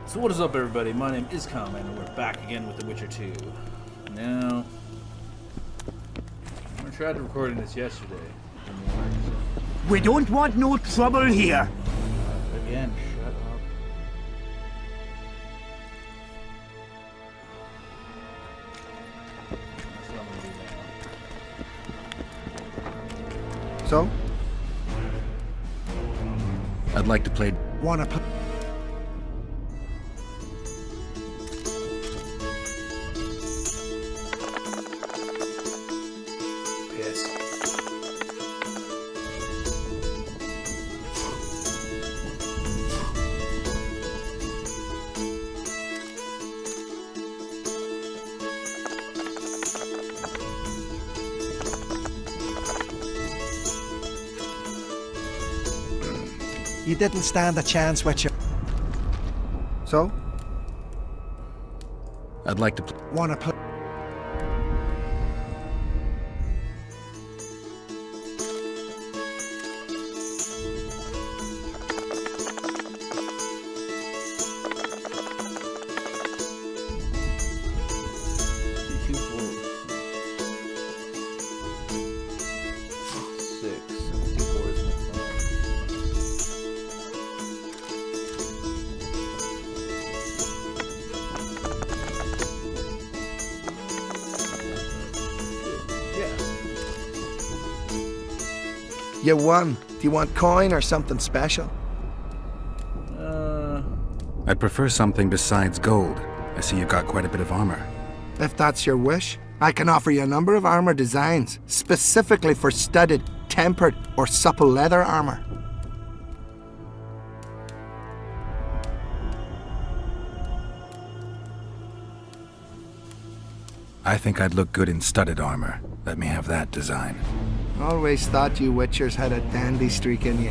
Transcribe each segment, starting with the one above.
So what is up, everybody? My name is Common, and we're back again with The Witcher 2. Now, I tried recording this yesterday. We don't want no trouble here. Again, shut up. That's what I'm gonna do now. So? I'd like to play... Wanna play? Piss. You didn't stand a chance, Witcher. So? I'd like to Wanna play? You won. Do you want coin or something special? I'd prefer something besides gold. I see you got quite a bit of armor. If that's your wish, I can offer you a number of armor designs, specifically for studded, tempered, or supple leather armor. I think I'd look good in studded armor. Let me have that design. Always thought you Witchers had a dandy streak in you.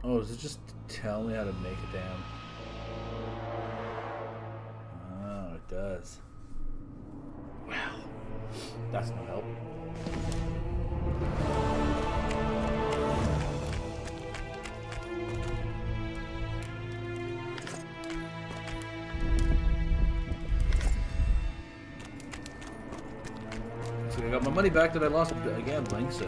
Oh, does it just tell me how to make it down? Oh, it does. Wow. That's no help. So I got my money back that I lost gambling, so...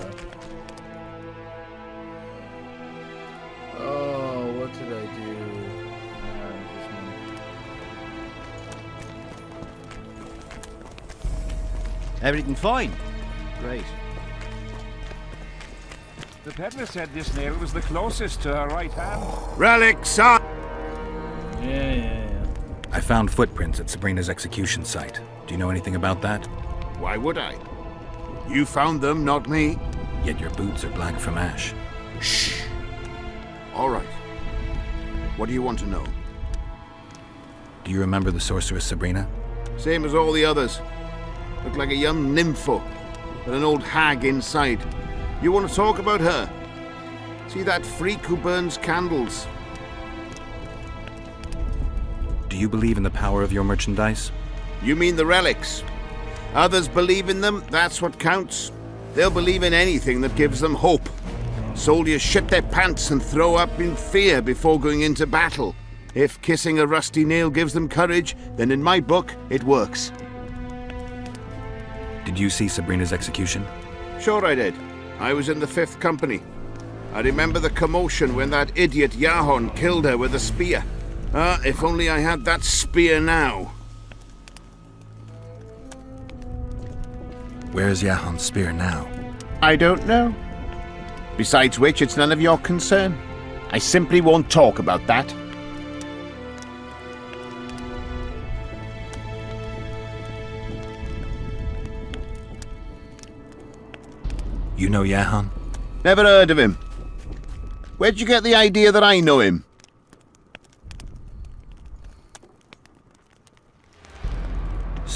Oh, what did I do? Everything fine? Great. The peddler said this nail was the closest to her right hand. Relics on! Yeah. I found footprints at Sabrina's execution site. Do you know anything about that? Why would I? You found them, not me. Yet your boots are black from ash. Shh. All right. What do you want to know? Do you remember the sorceress Sabrina? Same as all the others. Looked like a young nympho, with an old hag inside. You want to talk about her? See that freak who burns candles? Do you believe in the power of your merchandise? You mean the relics? Others believe in them, that's what counts. They'll believe in anything that gives them hope. Soldiers shit their pants and throw up in fear before going into battle. If kissing a rusty nail gives them courage, then in my book, it works. Did you see Sabrina's execution? Sure I did. I was in the 5th Company. I remember the commotion when that idiot Yahon killed her with a spear. If only I had that spear now. Where's Yahon's spear now? I don't know. Besides which, it's none of your concern. I simply won't talk about that. You know Yahon? Never heard of him. Where'd you get the idea that I know him?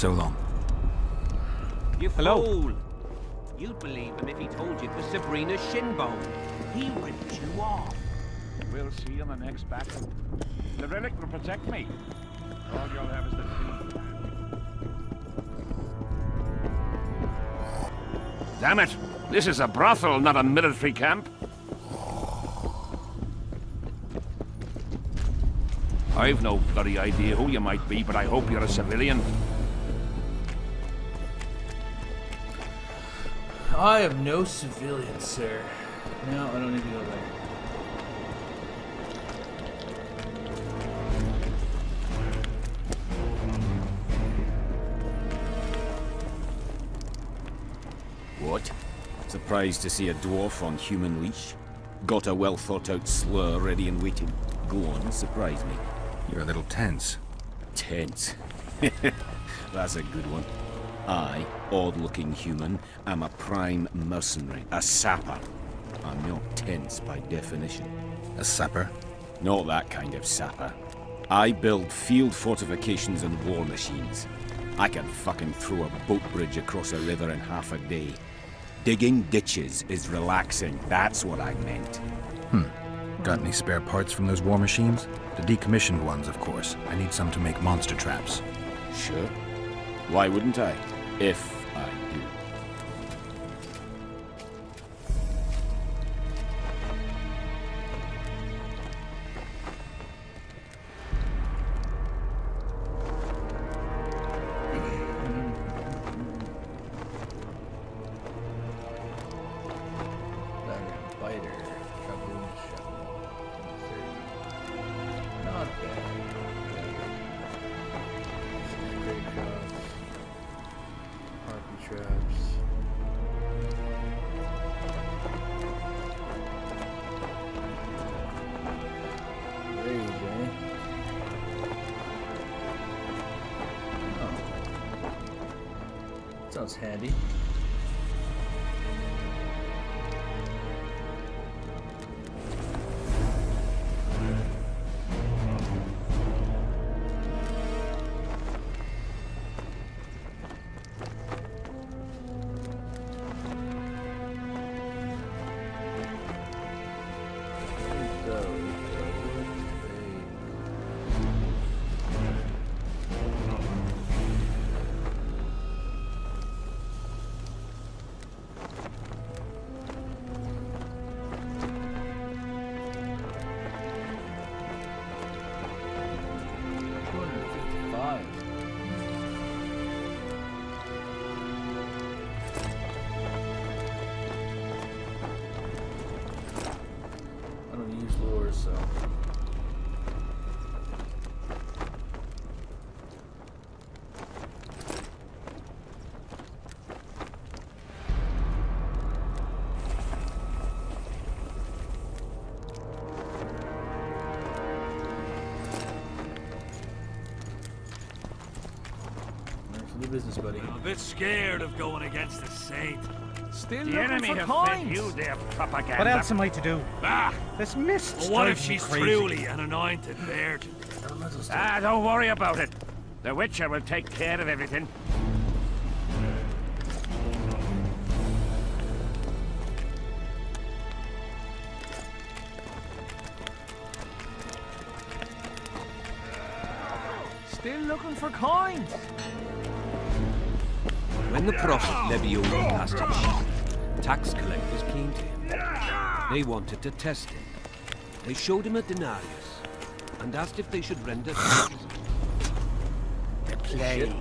so long. You Hello. fool! You'd believe him if he told you it was Sabrina's shin bone. He ripped you off. We'll see in the next battle. The relic will protect me. All you'll have is the key. Damn it! This is a brothel, not a military camp. I've no bloody idea who you might be, but I hope you're a civilian. I am no civilian, sir. No, I don't need to go there. What? Surprised to see a dwarf on human leash? Got a well-thought-out slur ready and waiting. Go on, surprise me. You're a little tense. Tense. That's a good one. I, odd-looking human, am a prime mercenary, a sapper. I'm not tense by definition. A sapper? Not that kind of sapper. I build field fortifications and war machines. I can fucking throw a boat bridge across a river in half a day. Digging ditches is relaxing, that's what I meant. Got any spare parts from those war machines? The decommissioned ones, of course. I need some to make monster traps. Sure. Why wouldn't I? If I do. Biter. Trouble shovel. 30. Not bad. Great cross. Harpy traps. Rage, eh? Oh. Sounds handy. I don't use lures, so. The business, buddy. I'm a bit scared of going against the Saint. Still The looking enemy for have coins. fed you their propaganda. What else am I to do? Ah! This mist. Well, what if drives me she's crazy. truly an anointed virgin? Don't worry about it. The Witcher will take care of everything. Still looking for coins. When the prophet Lebion passed his sheep, tax collectors came to him. They wanted to test him. They showed him a denarius and asked if they should render The plague.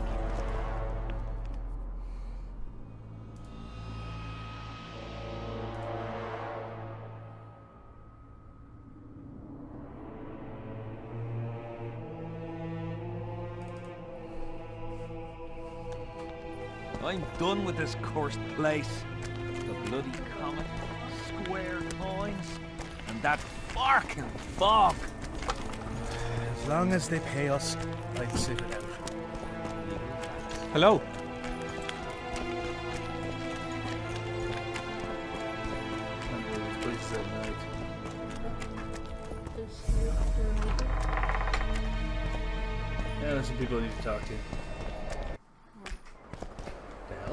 I'm done with this cursed place. The bloody comet, square coins, and that fucking fog. As long as they pay us, I'd sit it out. Hello. Yeah, there's some people I need to talk to.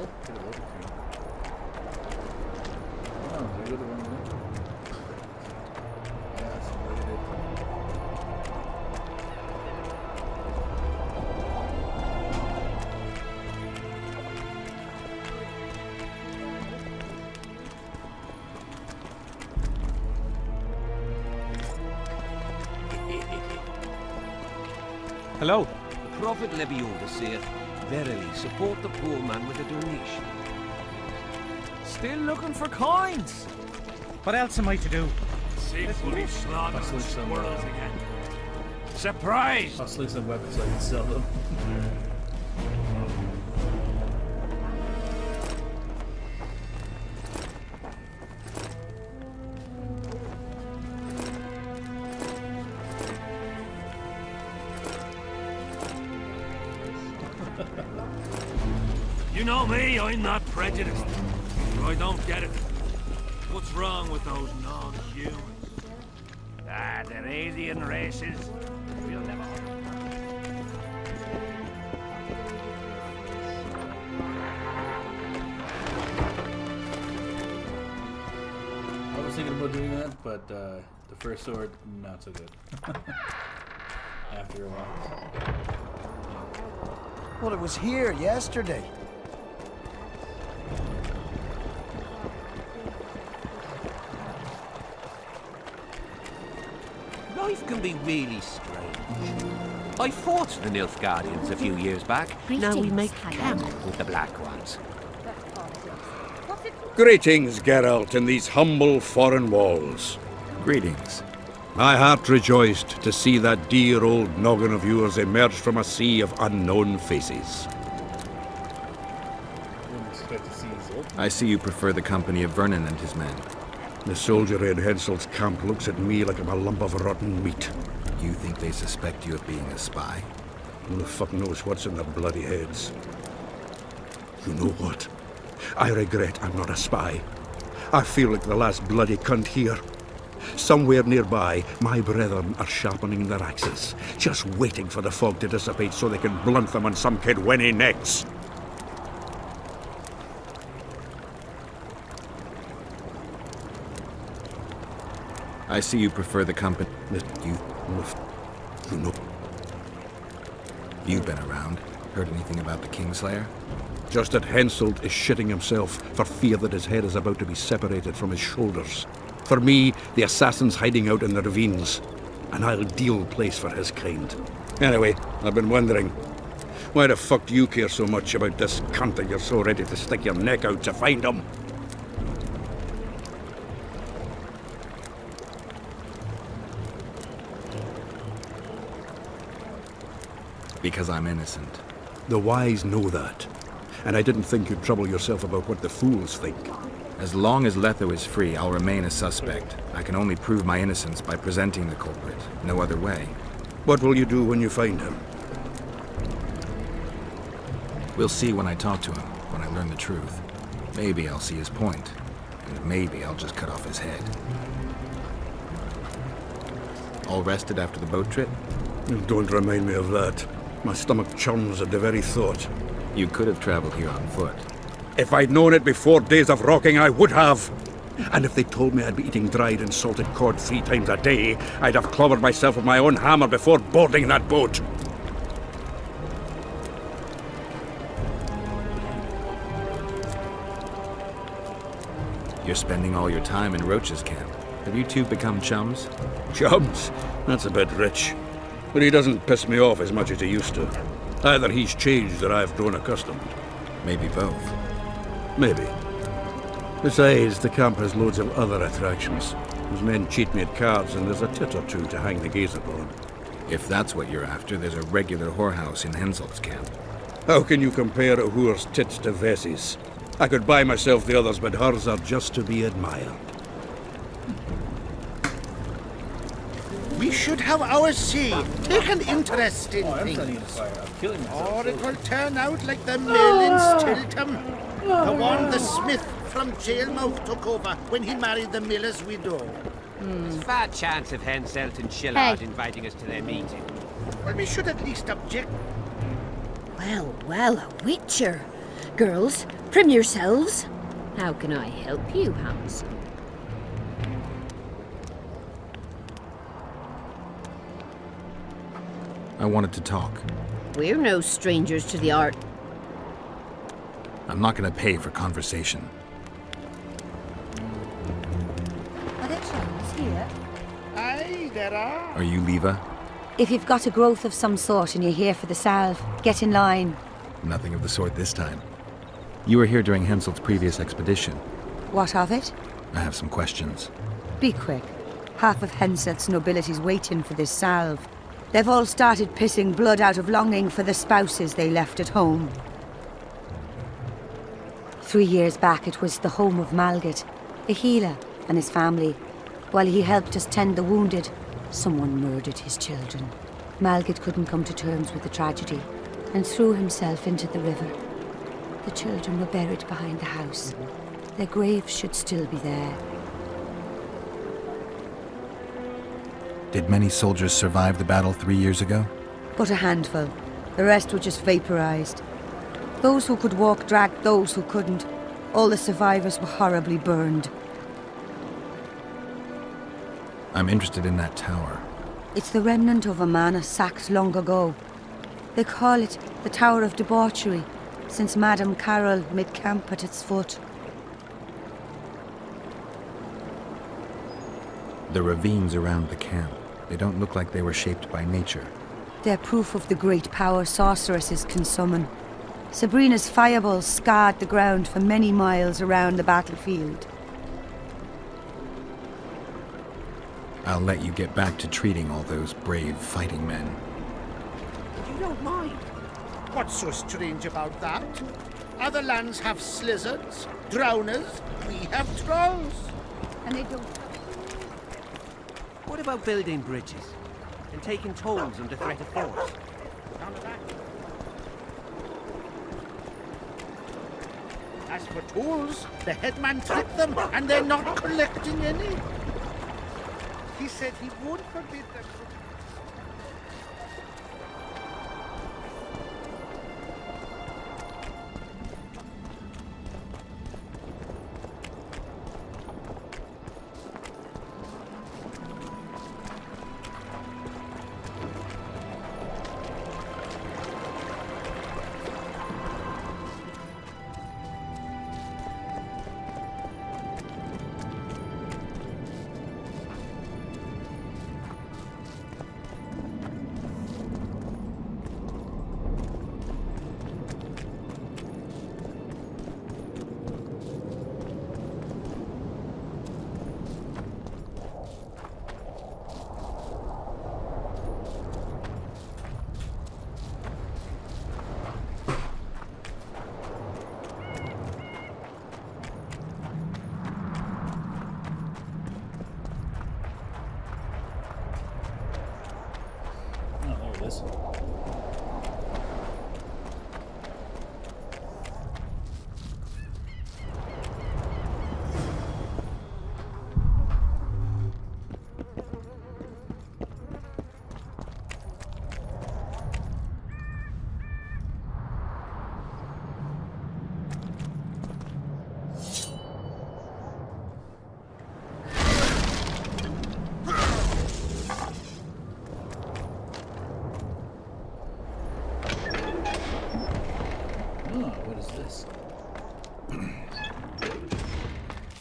Oh, get a little cream. Oh, there go the one minute. Yeah, so look at it. Hello. The Prophet Lebioda saith, verily support the poor man with a donation. Still looking for coins. What else am I to do? Sinfully slaughtered I'll switch some, squirrels again. Surprise! I'll sling some weapons so I can sell them. You know me, I'm not prejudiced. So I don't get it. What's wrong with those non-humans? Ah, they're alien races. We'll never... I was thinking about doing that, but the first sword, not so good. After a while. Well, it was here yesterday. Life can be really strange. I fought the Nilfgaardians a few years back. Now we make camp with the Black Ones. Greetings, Geralt, in these humble foreign walls. Greetings. My heart rejoiced to see that dear old noggin of yours emerge from a sea of unknown faces. Didn't expect to see Zoltan. I see you prefer the company of Vernon and his men. The soldiery in Henselt's camp looks at me like I'm a lump of rotten meat. You think they suspect you of being a spy? Who the fuck knows what's in their bloody heads? You know what? I regret I'm not a spy. I feel like the last bloody cunt here. Somewhere nearby, my brethren are sharpening their axes, just waiting for the fog to dissipate so they can blunt them on some kid when he necks. I see you prefer the company. You know. You've been around. Heard anything about the Kingslayer? Just that Henselt is shitting himself for fear that his head is about to be separated from his shoulders. For me, the assassin's hiding out in the ravines. An ideal place for his kind. Anyway, I've been wondering, why the fuck do you care so much about this cunt that you're so ready to stick your neck out to find him? Because I'm innocent. The wise know that. And I didn't think you'd trouble yourself about what the fools think. As long as Letho is free, I'll remain a suspect. I can only prove my innocence by presenting the culprit. No other way. What will you do when you find him? We'll see when I talk to him, when I learn the truth. Maybe I'll see his point. And maybe I'll just cut off his head. All rested after the boat trip? Don't remind me of that. My stomach churns at the very thought. You could have traveled here on foot. If I'd known it before days of rocking, I would have. And if they told me I'd be eating dried and salted cod 3 times a day, I'd have clobbered myself with my own hammer before boarding that boat. You're spending all your time in Roach's camp. Have you two become chums? Chums? That's a bit rich. But he doesn't piss me off as much as he used to. Either he's changed or I've grown accustomed. Maybe both. Maybe. Besides, the camp has loads of other attractions. His men cheat me at cards, and there's a tit or two to hang the gaze upon. If that's what you're after, there's a regular whorehouse in Henselt's camp. How can you compare a whore's tits to Vessi's? I could buy myself the others, but hers are just to be admired. We should have our say. Take an interest in I'm things. setting the fire. I'm killing myself. Or it will turn out like the mill in Stilton. The one the smith from Jailmouth took over when he married the miller's widow. There's a fat chance of Henselt and Shillard inviting us to their meeting. Well, we should at least object. Well, well, a witcher. Girls, prim yourselves. How can I help you, Hans? I wanted to talk. We're no strangers to the art. I'm not going to pay for conversation. Are there trolls here? Aye, there are. Are you Leva? If you've got a growth of some sort and you're here for the salve, get in line. Nothing of the sort this time. You were here during Henselt's previous expedition. What of it? I have some questions. Be quick. Half of Henselt's nobility's waiting for this salve. They've all started pissing blood out of longing for the spouses they left at home. 3 years back, it was the home of Malgat, a healer, and his family. While he helped us tend the wounded, someone murdered his children. Malgat couldn't come to terms with the tragedy and threw himself into the river. The children were buried behind the house. Their graves should still be there. Did many soldiers survive the battle 3 years ago? But a handful. The rest were just vaporized. Those who could walk dragged those who couldn't. All the survivors were horribly burned. I'm interested in that tower. It's the remnant of a manor sacked long ago. They call it the Tower of Debauchery, since Madame Carol made camp at its foot. The ravines around the camp, they don't look like they were shaped by nature. They're proof of the great power sorceresses can summon. Sabrina's fireballs scarred the ground for many miles around the battlefield. I'll let you get back to treating all those brave fighting men. You don't mind. What's so strange about that? Other lands have slizzards, drowners. We have trolls. And they don't... What about building bridges? And taking tolls under threat of force? None of that. As for tolls, the headman tricked them, and they're not collecting any. He said he won't forbid them.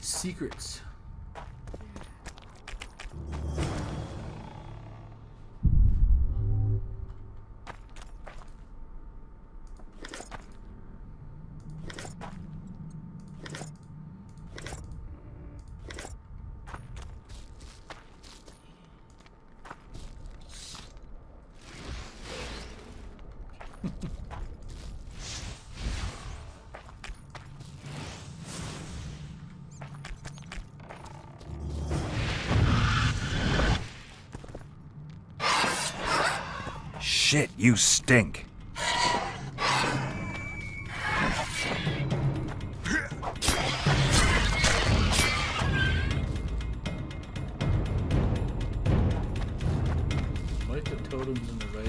Secrets. Shit, you stink. Like the totems in the right.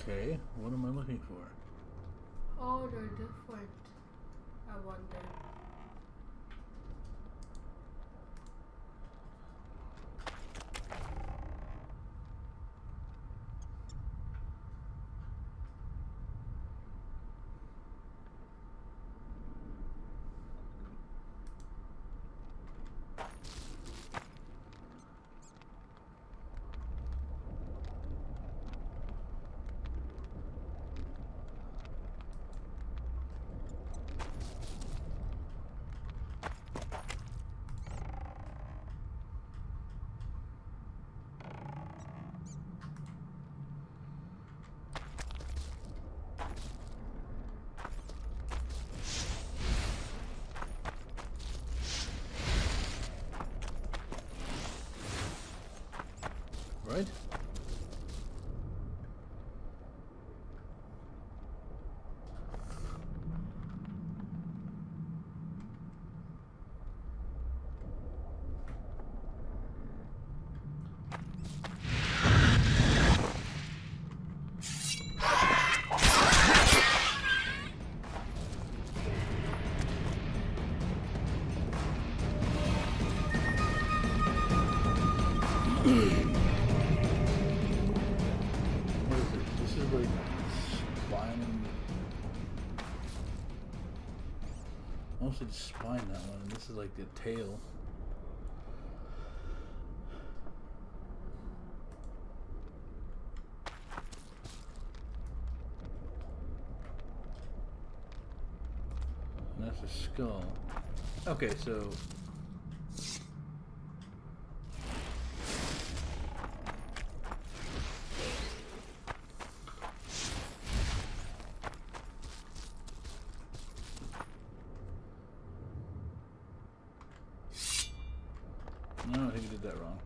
Okay, what am I looking for? Oh, they're different. I wonder. Right? What is it? This is like spine and mostly the spine, that one, and this is like the tail. And that's a skull. Okay, so no, I think I did that wrong.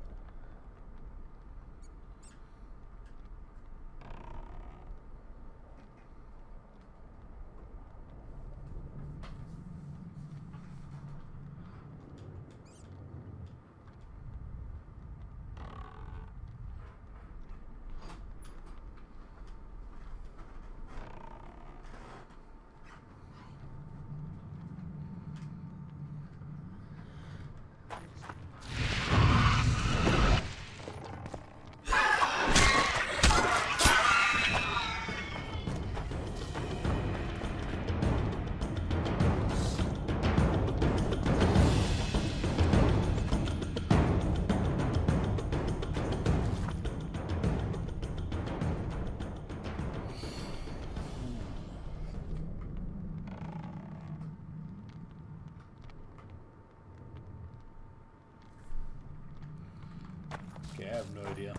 Okay, I have no idea.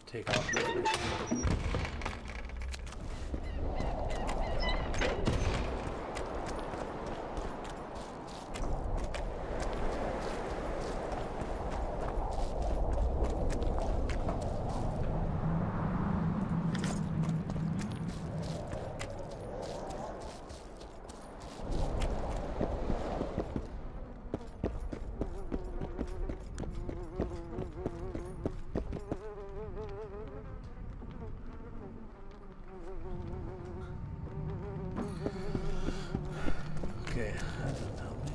Take off real quick. Okay, that doesn't help me.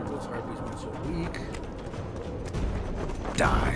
those harpies weren't so weak. Die.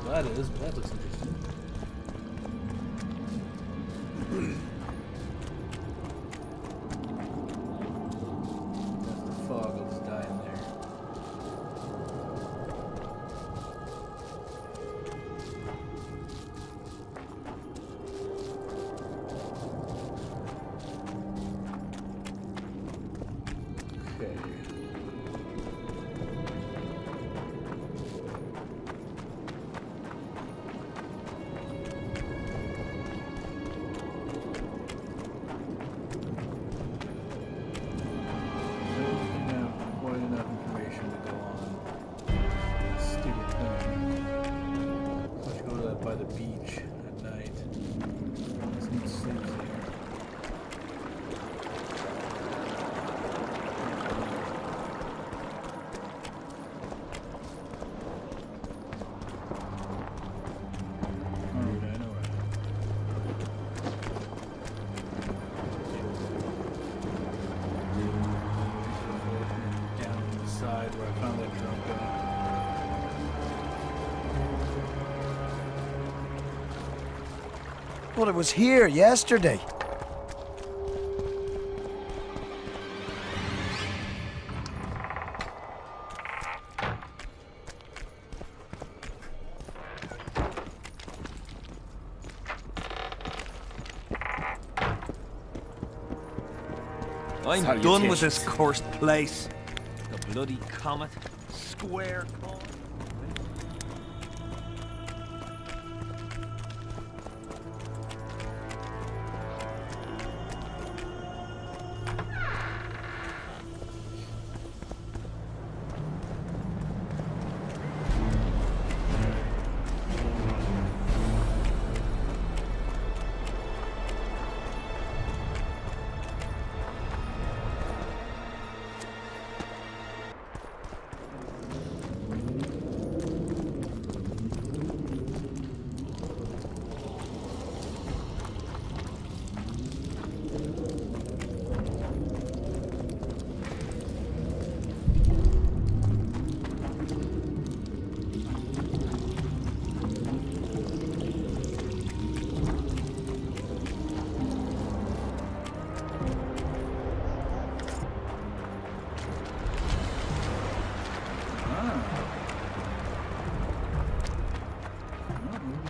That is, but that looks interesting. That's the fog, I'll just die in there. Okay. By the beach at night. Someone sleeps there. Alright, I know where I am. Down the side where I found that drunk guy. Well, it was here yesterday. I'm done with this cursed place. The bloody comet. Square corn.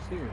Here.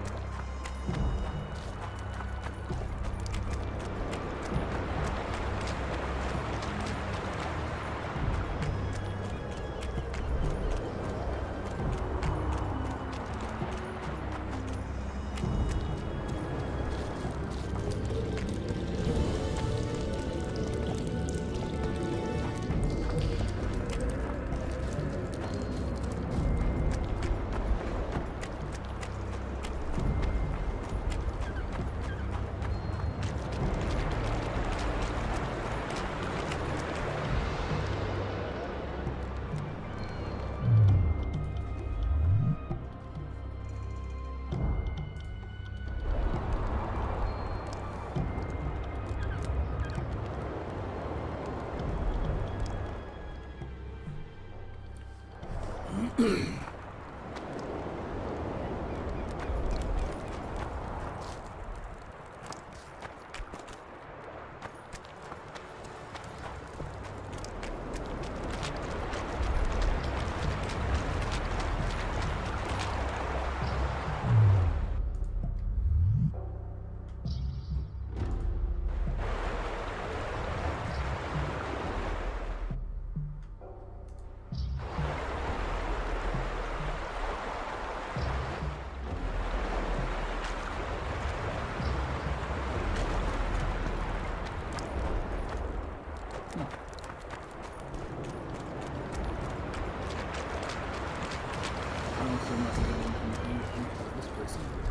Also not gonna get anything from this place either.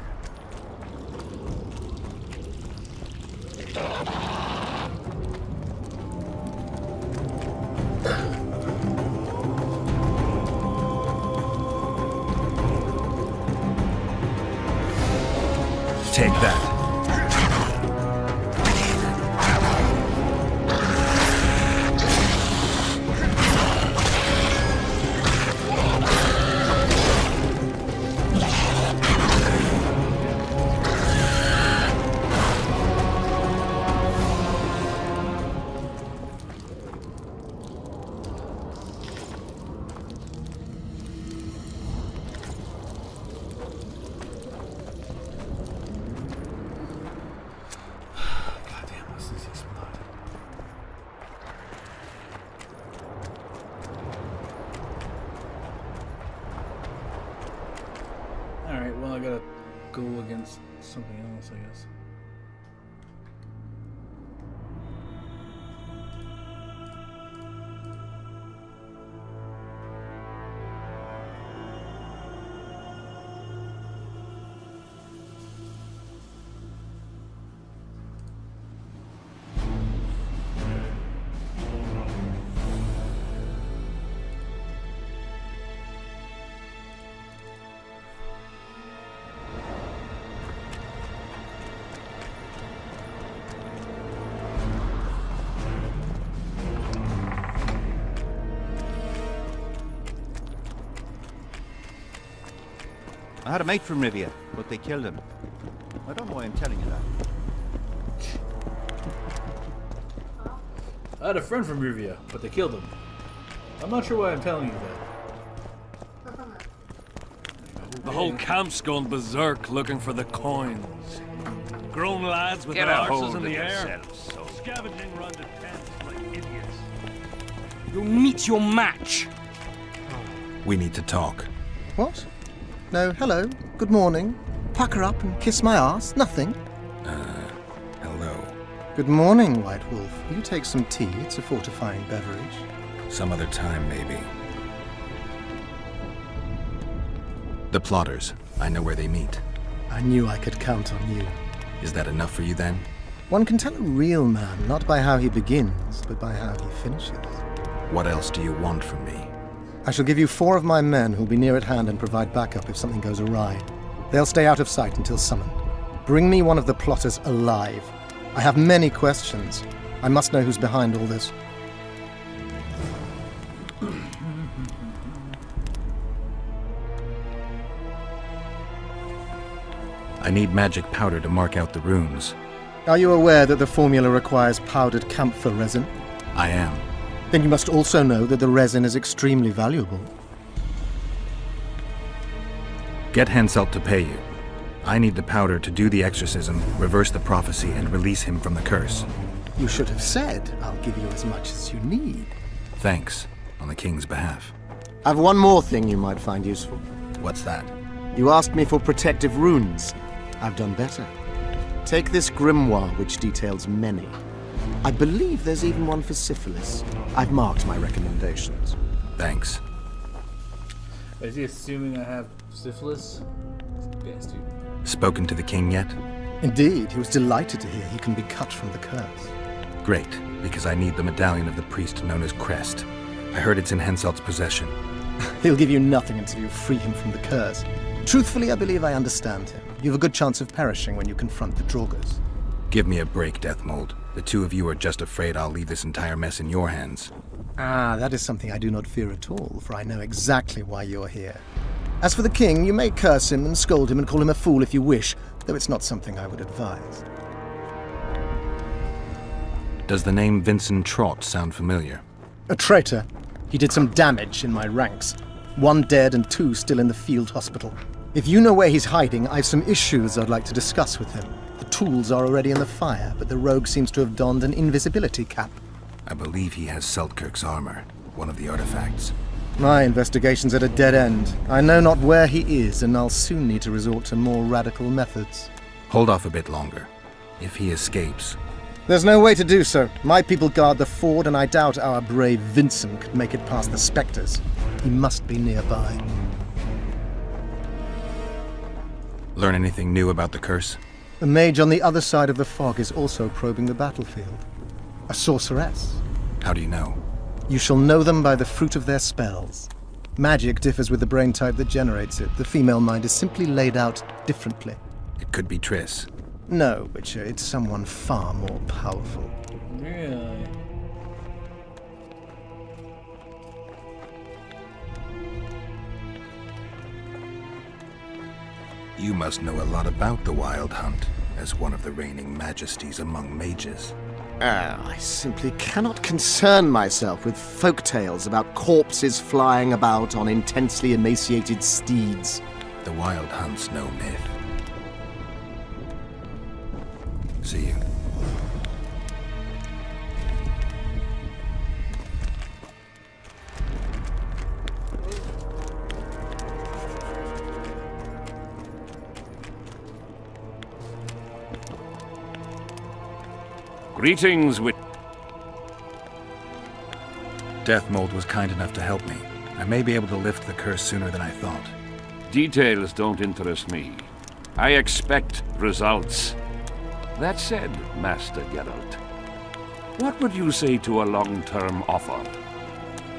Take that. Goddamn, this is exploding. Alright, well I gotta go against something else, I guess. I had a mate from Rivia, but they killed him. I don't know why I'm telling you that. I had a friend from Rivia, but they killed him. I'm not sure why I'm telling you that. The whole camp's gone berserk looking for the coins. Grown lads with Get their a arses hold in of the air, yourselves, so. scavenging round the tents like idiots. You'll meet your match. We need to talk. What? No, hello, good morning. Pucker up and kiss my ass, nothing. Hello. Good morning, White Wolf. Will you take some tea? It's a fortifying beverage. Some other time, maybe. The plotters. I know where they meet. I knew I could count on you. Is that enough for you then? One can tell a real man not by how he begins, but by how he finishes. What else do you want from me? I shall give you 4 of my men who'll be near at hand and provide backup if something goes awry. They'll stay out of sight until summoned. Bring me one of the plotters alive. I have many questions. I must know who's behind all this. I need magic powder to mark out the runes. Are you aware that the formula requires powdered camphor resin? I am. Then you must also know that the resin is extremely valuable. Get Henselt to pay you. I need the powder to do the exorcism, reverse the prophecy, and release him from the curse. You should have said, I'll give you as much as you need. Thanks, on the king's behalf. I've one more thing you might find useful. What's that? You asked me for protective runes. I've done better. Take this grimoire, which details many. I believe there's even one for syphilis. I've marked my recommendations. Thanks. Is he assuming I have syphilis? Bastard. Spoken to the king yet? Indeed, he was delighted to hear he can be cut from the curse. Great, because I need the medallion of the priest known as Crest. I heard it's in Henselt's possession. He'll give you nothing until you free him from the curse. Truthfully, I believe I understand him. You have a good chance of perishing when you confront the Draugrs. Give me a break, Deathmold. The two of you are just afraid I'll leave this entire mess in your hands. Ah, that is something I do not fear at all, for I know exactly why you're here. As for the king, you may curse him and scold him and call him a fool if you wish, though it's not something I would advise. Does the name Vincent Trott sound familiar? A traitor. He did some damage in my ranks. 1 dead and 2 still in the field hospital. If you know where he's hiding, I've some issues I'd like to discuss with him. The tools are already in the fire, but the rogue seems to have donned an invisibility cap. I believe he has Seltkirk's armor, one of the artifacts. My investigation's at a dead end. I know not where he is, and I'll soon need to resort to more radical methods. Hold off a bit longer. If he escapes... There's no way to do so. My people guard the ford, and I doubt our brave Vincent could make it past the spectres. He must be nearby. Learn anything new about the curse? The mage on the other side of the fog is also probing the battlefield. A sorceress. How do you know? You shall know them by the fruit of their spells. Magic differs with the brain type that generates it. The female mind is simply laid out differently. It could be Triss. No, Witcher, it's someone far more powerful. Really? You must know a lot about the Wild Hunt, as one of the reigning majesties among mages. I simply cannot concern myself with folk tales about corpses flying about on intensely emaciated steeds. The Wild Hunt's no myth. See you. Greetings, Deathmold was kind enough to help me. I may be able to lift the curse sooner than I thought. Details don't interest me. I expect results. That said, Master Geralt, what would you say to a long-term offer?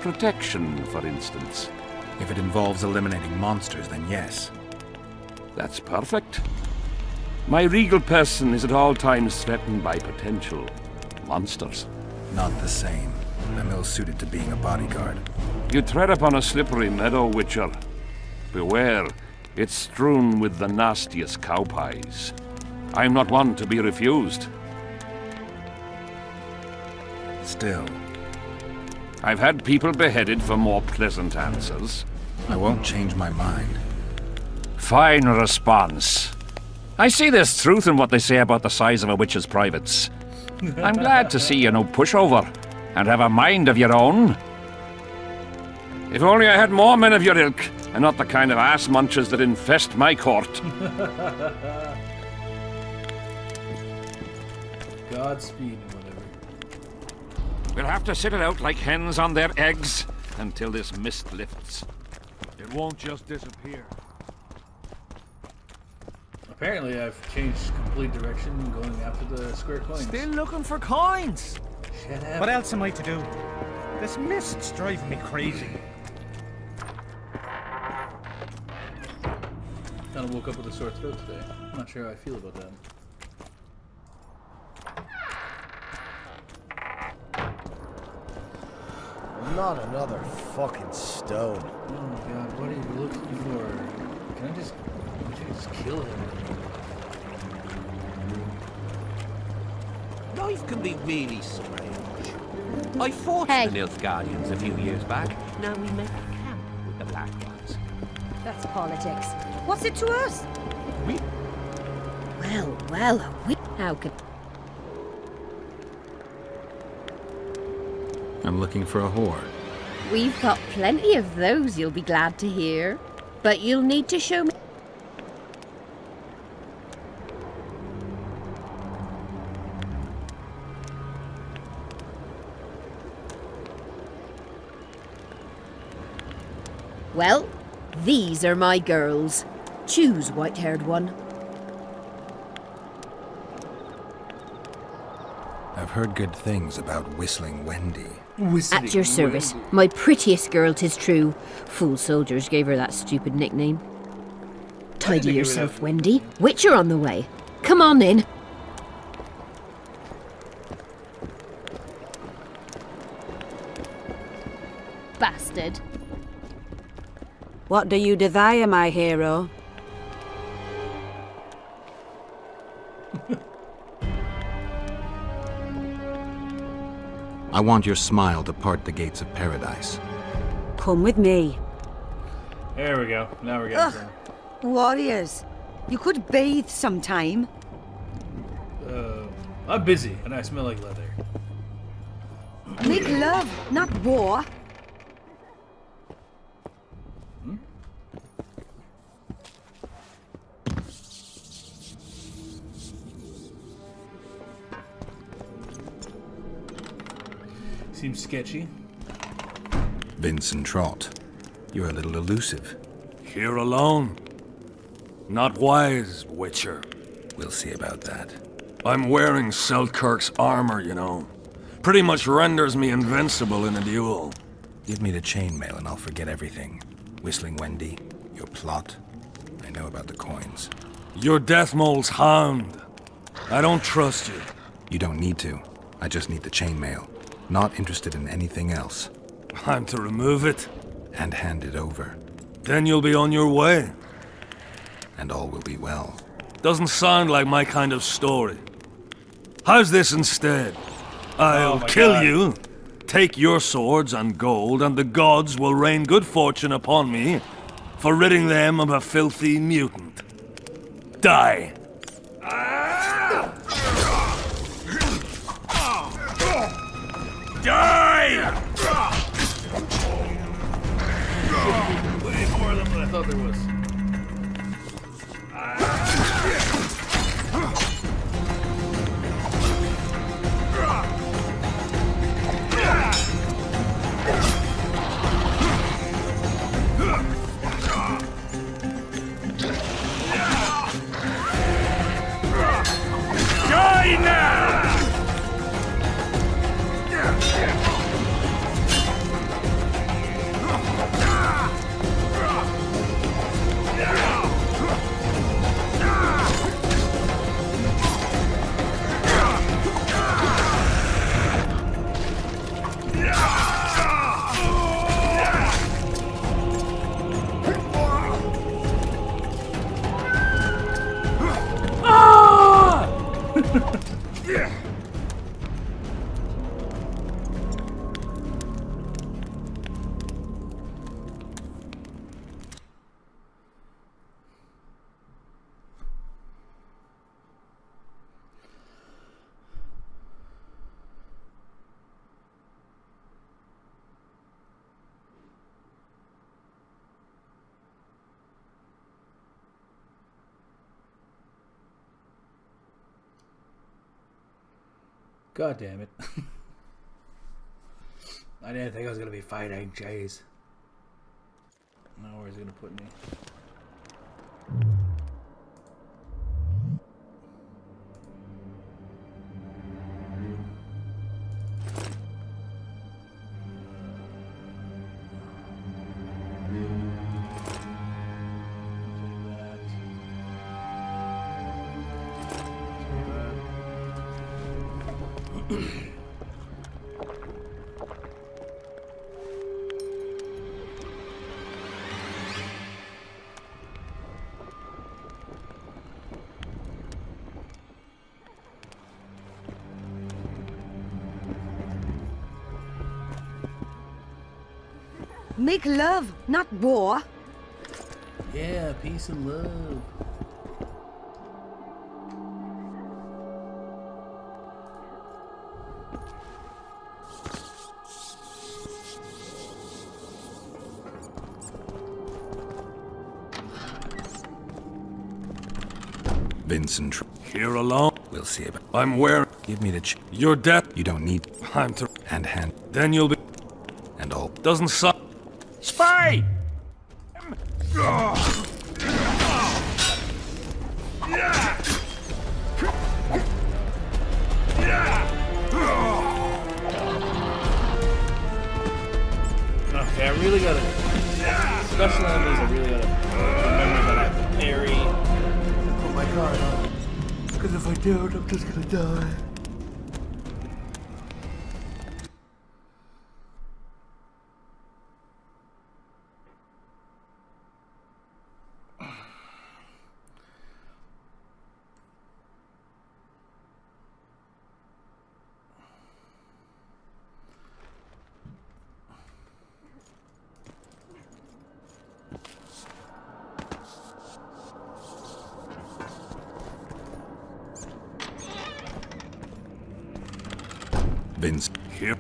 Protection, for instance. If it involves eliminating monsters, then yes. That's perfect. My regal person is at all times threatened by potential monsters. Not the same. I'm ill-suited to being a bodyguard. You tread upon a slippery meadow, Witcher. Beware, it's strewn with the nastiest cow pies. I'm not one to be refused. Still. I've had people beheaded for more pleasant answers. I won't change my mind. Fine response. I see there's truth in what they say about the size of a witch's privates. I'm glad to see you're no pushover and have a mind of your own. If only I had more men of your ilk, and not the kind of ass munchers that infest my court. Godspeed and whatever. We'll have to sit it out like hens on their eggs until this mist lifts. It won't just disappear. Apparently I've changed complete direction going after the square coins. Still looking for coins? Shut up. What else am I to do? This mist's driving me crazy. Kind of woke up with a sore throat today. I'm not sure how I feel about that. Not another fucking stone. Oh god, what are you looking for? Can I just kill him? Life can be really strange. I fought the Nilfgaardians a few years back. Now we make a camp with the Black Ones. That's politics. What's it to us? We... Well, how could... I'm looking for a whore. We've got plenty of those, you'll be glad to hear. But you'll need to show me... Well, these are my girls. Choose, white-haired one. I've heard good things about Whistling Wendy. At your service. My prettiest girl, 'tis true. Fool soldiers gave her that stupid nickname. Tidy yourself, Wendy. Witcher on the way. Come on in. Bastard. What do you desire, my hero? I want your smile to part the gates of paradise. Come with me. There we go. Now we're getting Ugh, warriors. You could bathe sometime. I'm busy and I smell like leather. Make love, not war. Seems sketchy. Vincent Trott, you're a little elusive. Here alone. Not wise, Witcher. We'll see about that. I'm wearing Selkirk's armor, you know. Pretty much renders me invincible in a duel. Give me the chainmail and I'll forget everything. Whistling Wendy, your plot. I know about the coins. You're Deathmole's hound. I don't trust you. You don't need to. I just need the chainmail. Not interested in anything else. I'm to remove it? And hand it over. Then you'll be on your way. And all will be well. Doesn't sound like my kind of story. How's this instead? I'll kill you, take your swords and gold, and the gods will rain good fortune upon me for ridding them of a filthy mutant. Die. Die! Way more of them than I thought there was. Die now! God damn it. I didn't think I was going to be fighting. Jeez. Now where's he going to put me? Make love, not war. Yeah, peace and love. Vincent. Here alone? We'll see about. I'm wearing. Give me the You're dead. You don't need. I'm to. And hand. Then you'll be. And all. Doesn't suck. Spy! Okay, I really gotta. Especially on these, I really gotta remember that I have to parry. Put my guard on. Because if I don't, I'm just gonna die. Vince. Here.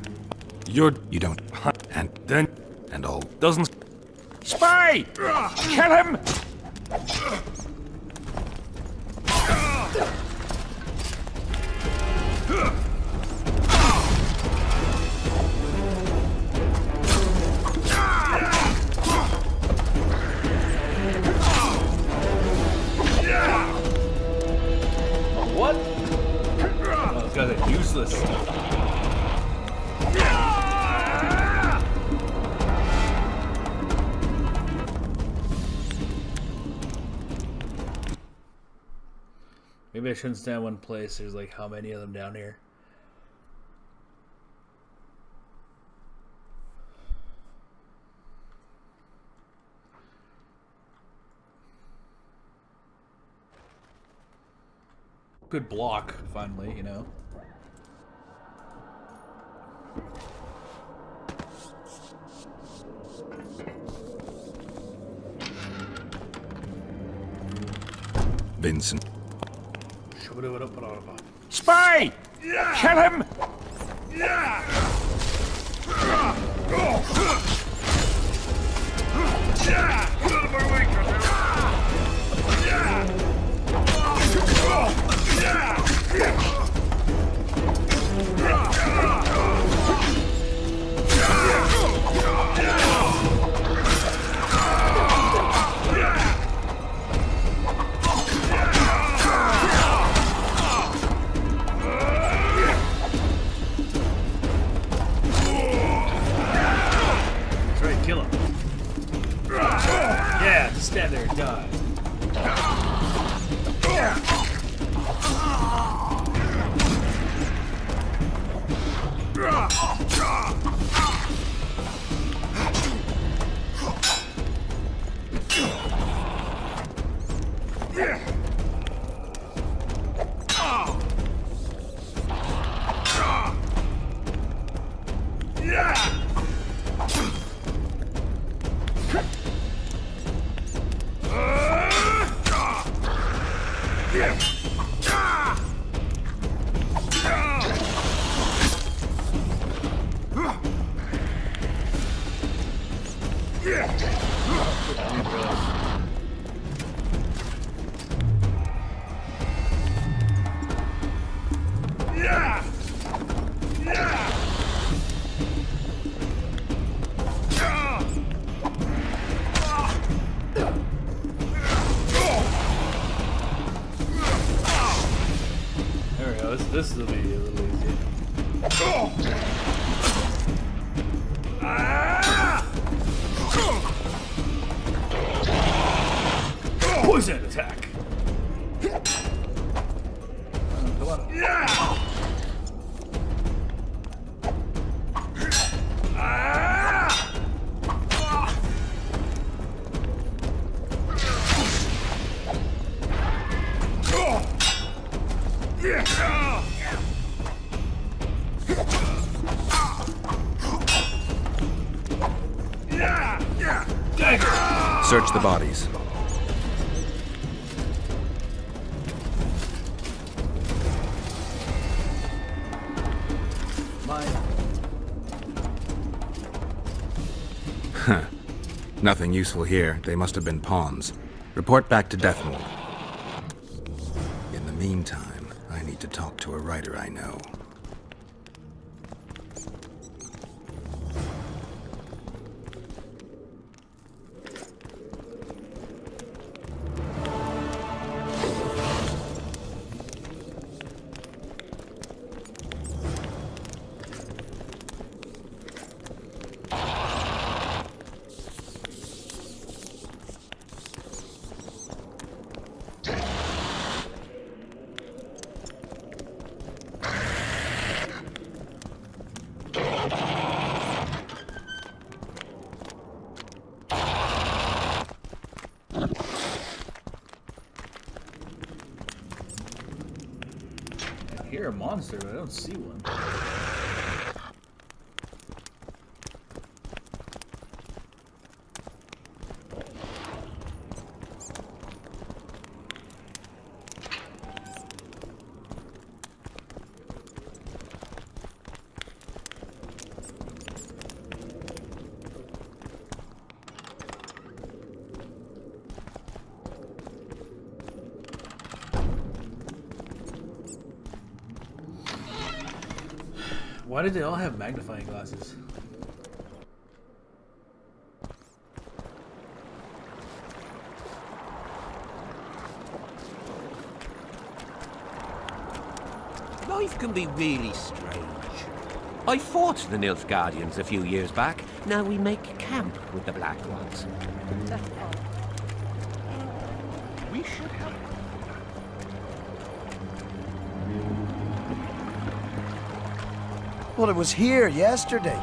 You don't. And then. And all. Doesn't. Spy! Kill him! useless. Maybe I shouldn't stand one place. There's like how many of them down here? Good block, finally, you know. Vincent. Spy! Kill him! Kill him. Yeah, just stand there and die. There we go. This will be a little easier. Poison attack. Come on. Search the bodies. Huh. Nothing useful here. They must have been pawns. Report back to Deathmoor. In the meantime, I need to talk to a writer I know. I hear a monster, but I don't see one. Why did they all have magnifying glasses? No Life can be really strange. I fought the Nilfgaardians a few years back. Now we make camp with the Black Ones. We should help. Well, it was here yesterday.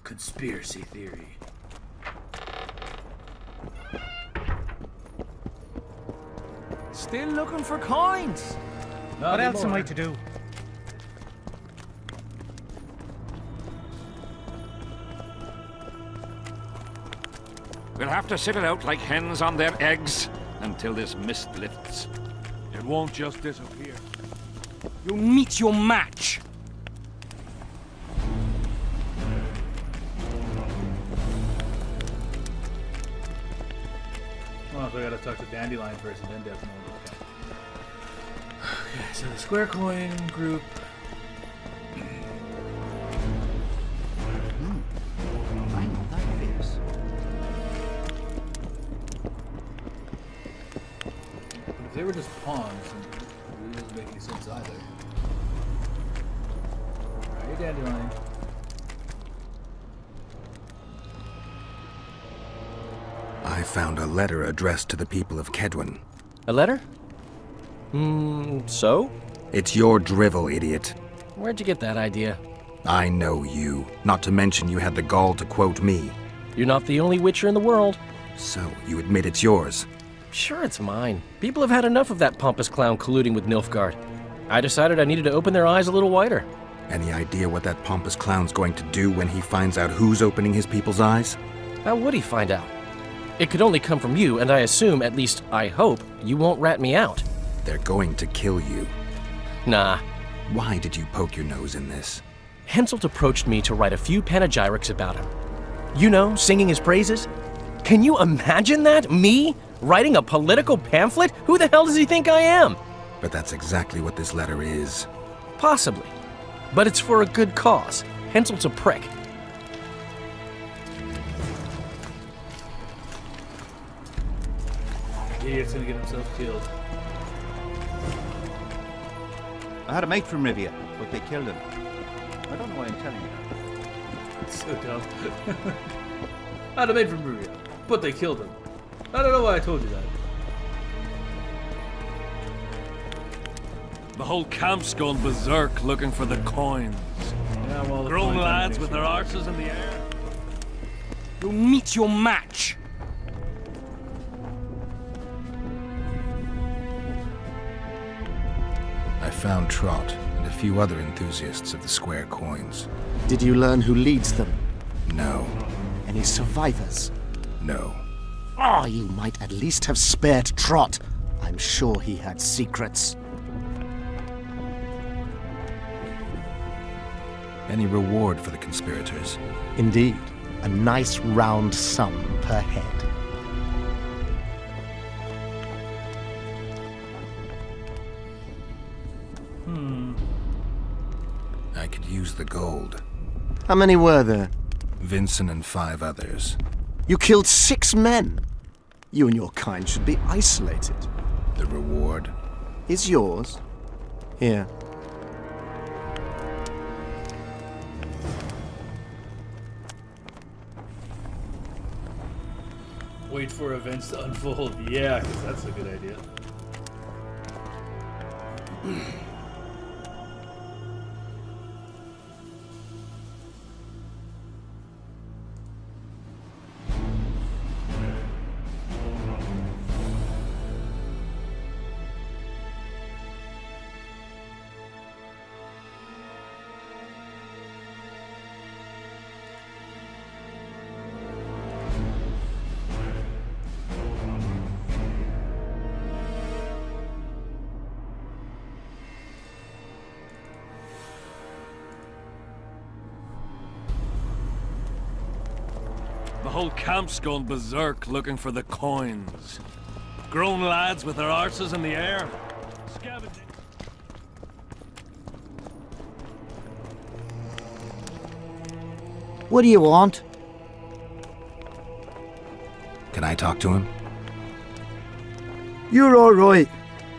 Conspiracy theory. Still looking for coins. What else am I to do? We'll have to sit it out like hens on their eggs until this mist lifts. It won't just disappear. You'll meet your match. Oh, so I gotta talk to Dandelion first and then Death Mode. Okay, so the square coin group. I know that face. But if they were just pawns, then it really doesn't make any sense either. Alright, Dandelion. I found a letter addressed to the people of Kedwin. A letter? So? It's your drivel, idiot. Where'd you get that idea? I know you. Not to mention you had the gall to quote me. You're not the only Witcher in the world. So, you admit it's yours? Sure, it's mine. People have had enough of that pompous clown colluding with Nilfgaard. I decided I needed to open their eyes a little wider. Any idea what that pompous clown's going to do when he finds out who's opening his people's eyes? How would he find out? It could only come from you, and I assume, at least I hope, you won't rat me out. They're going to kill you. Nah. Why did you poke your nose in this? Henselt approached me to write a few panegyrics about him. You know, singing his praises. Can you imagine that? Me? Writing a political pamphlet? Who the hell does he think I am? But that's exactly what this letter is. Possibly. But it's for a good cause. Henselt's a prick. Idiot's gonna get himself killed. I had a mate from Rivia, but they killed him. I don't know why I'm telling you that. It's so dumb. I had a mate from Rivia, but they killed him. I don't know why I told you that. The whole camp's gone berserk looking for the coins. Yeah, well, the grown coin lads with combination. their arses in the air. You'll meet your match. I found Trot and a few other enthusiasts of the square coins. Did you learn who leads them? No. Any survivors? No. Oh, you might at least have spared Trot. I'm sure he had secrets. Any reward for the conspirators? Indeed. A nice round sum per head. I could use the gold. How many were there? Vincent and 5 others. You killed 6 men. You and your kind should be isolated. The reward is yours. Here. Wait for events to unfold. Yeah, because that's a good idea. whole camp's gone berserk looking for the coins. Grown lads with their arses in the air. Scavenging. What do you want? Can I talk to him? You're all right.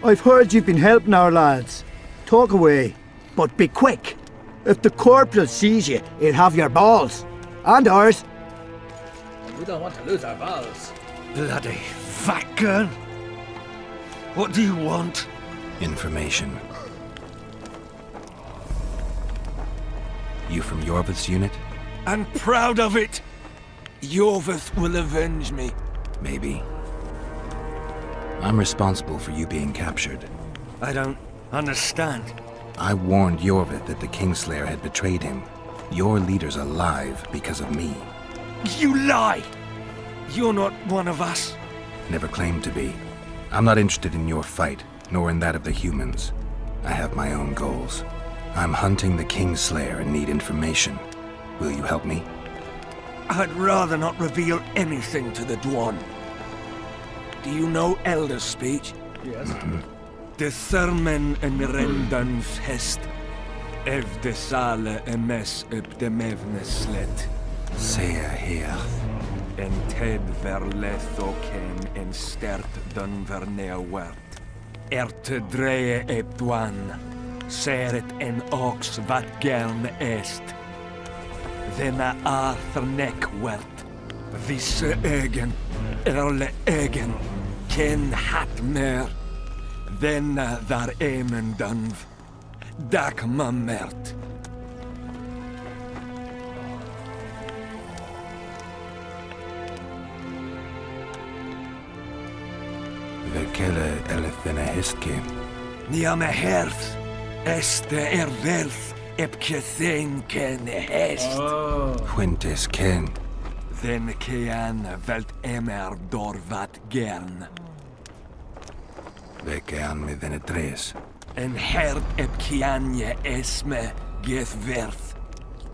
I've heard you've been helping our lads. Talk away, but be quick. If the corporal sees you, he'll have your balls. And ours. We don't want to lose our balls. Bloody fat girl. What do you want? Information. You from Yorvith's unit? I'm proud of it. Yorvith will avenge me. Maybe. I'm responsible for you being captured. I don't understand. I warned Yorvith that the Kingslayer had betrayed him. Your leader's alive because of me. You lie! You're not one of us. Never claimed to be. I'm not interested in your fight, nor in that of the humans. I have my own goals. I'm hunting the Kingslayer and need information. Will you help me? I'd rather not reveal anything to the Dwan. Do you know Elder speech? Yes. De thermen en mirendans hest. Ev de sale emes up de mevne slet. Sea her. En ted verleth o ken en stert dun vernea wert. Erte dreie ep Dwan. Seret en ox vat gerne est. Denna Arthur nek wert. Visse ögen, erle ögen, ken hat mer. Denna dar emen dunv. Dak mammert. Vekele elefene hestke. Nia me herth. Este verth. Ep kethen ken hest. Quintes ken. Den kean velt emer dorvat gern. Vekean me denne tres. En herd ep kianje esme geth verth.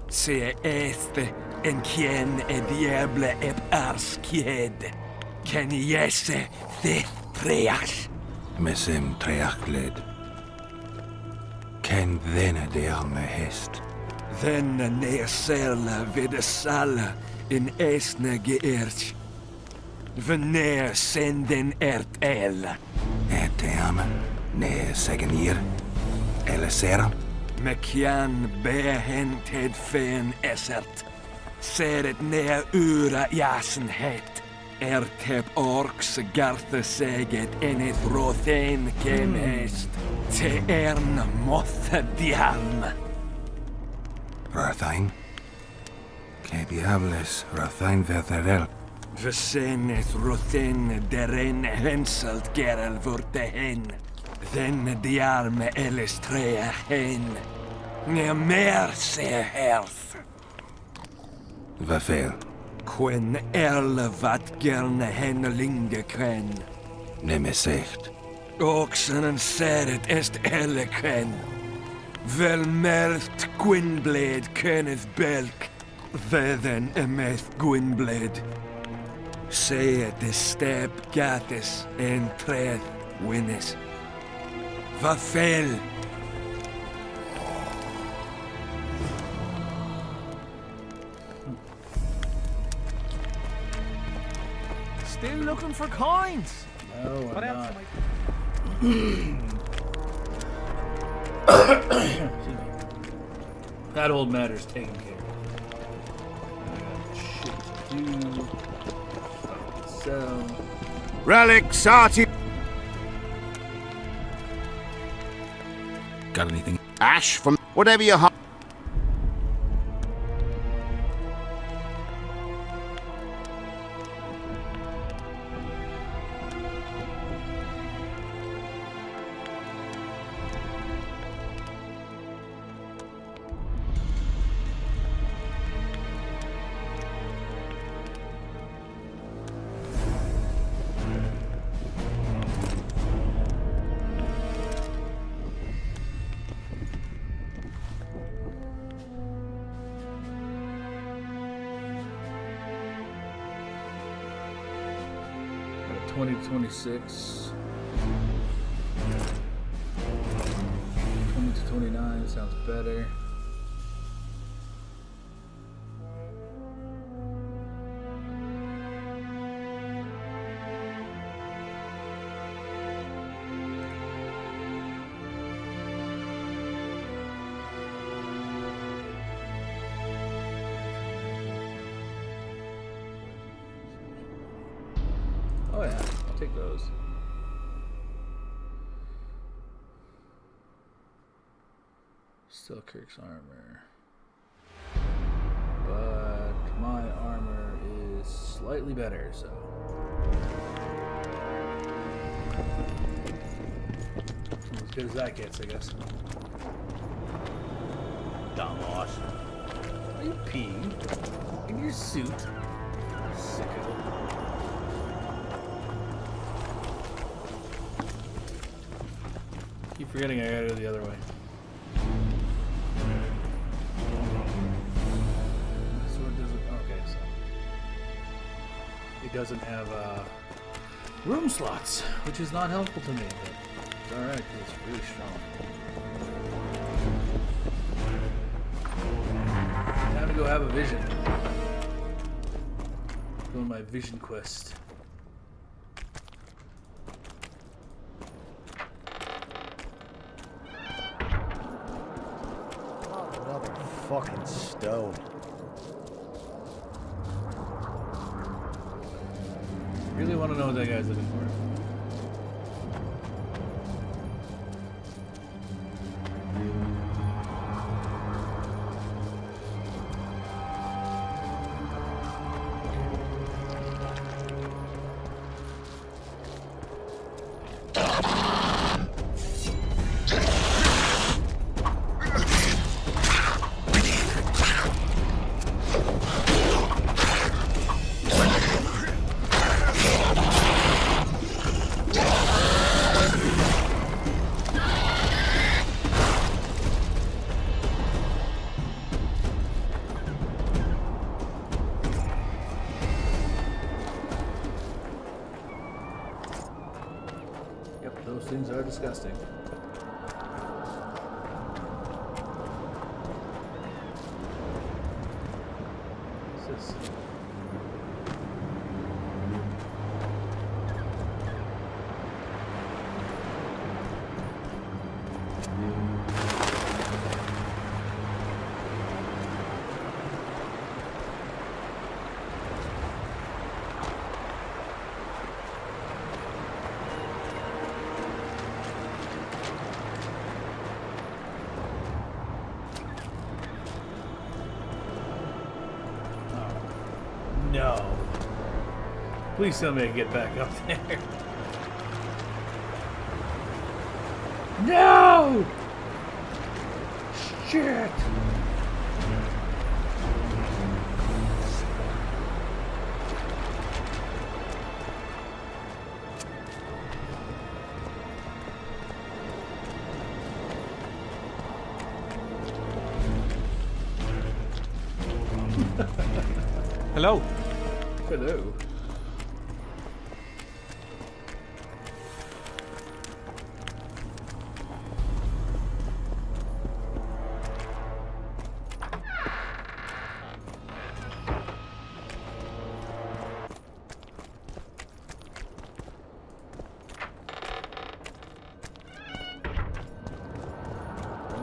Se este en kien e diable ep ars kied. Ken jesse thith treach. Mesem treachled. Ken denne de arme hest. Den neersela vid sala in esne geerch. Veneer senden ert el. Eteam, ne segenir. Eleseram. Mekian behented fen essert. Seret nea ura jasenhet. Ertep orks garthe seget enith rothen ken hest. Te ern mothe diam. Rathain. Que diables Rathain verterel. Veseneth rothen deren henselt gerel vurte hen. Den diarme elestrea hen. Ne mer se herth. Vafel. Quen erle vat gerne hen linge ken. Neme secht. Oxen en seret est elle ken. Vel merth Gwynblade kenneth belk. Vedden emeth Gwynblade. Se de step gatis en treth winnes. Vafel. Still looking for coins. No, What I'm else not. am Excuse me. That old matter's taken care of. I got shit to do. So. Relics, Artie. Got anything? Ash from whatever you have. 20 to 26. 20 to 29 sounds better. Oh yeah, I'll take those. Still Kirk's armor. But my armor is slightly better, so. As good as that gets, I guess. Dumbass. Are you peeing? In your suit? Sick of it. Keep forgetting I gotta go the other way. Okay, so it doesn't have room slots, which is not helpful to me, but it's alright because it's really strong. Time to go have a vision. Go on my vision quest. Another fucking stone. Really want to know what that guy's looking for. Those things are disgusting. What's this? No. Please tell me I can get back up there. No! Shit! Hello. Hello.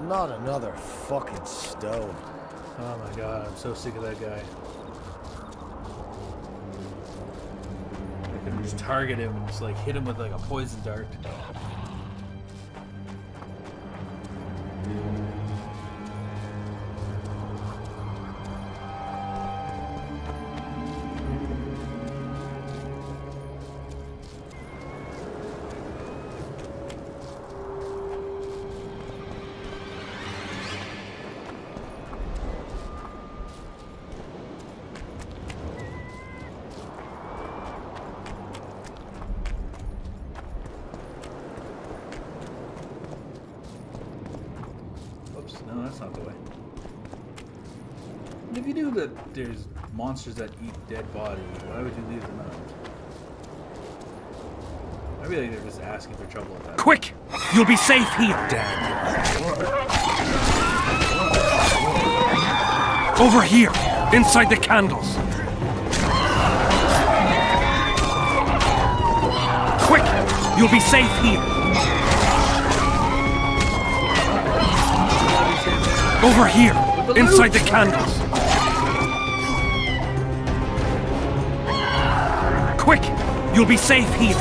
Not another fucking stone. Oh my god, I'm so sick of that guy. I can just target him and just like hit him with like a poison dart. No, that's not the way. And if you knew that there's monsters that eat dead bodies, why would you leave them out? I really think they're just asking for trouble at that. Quick! You'll be safe here! Over here, inside the candles. Quick! You'll be safe here. Over here, inside the candles. Quick! You'll be safe here.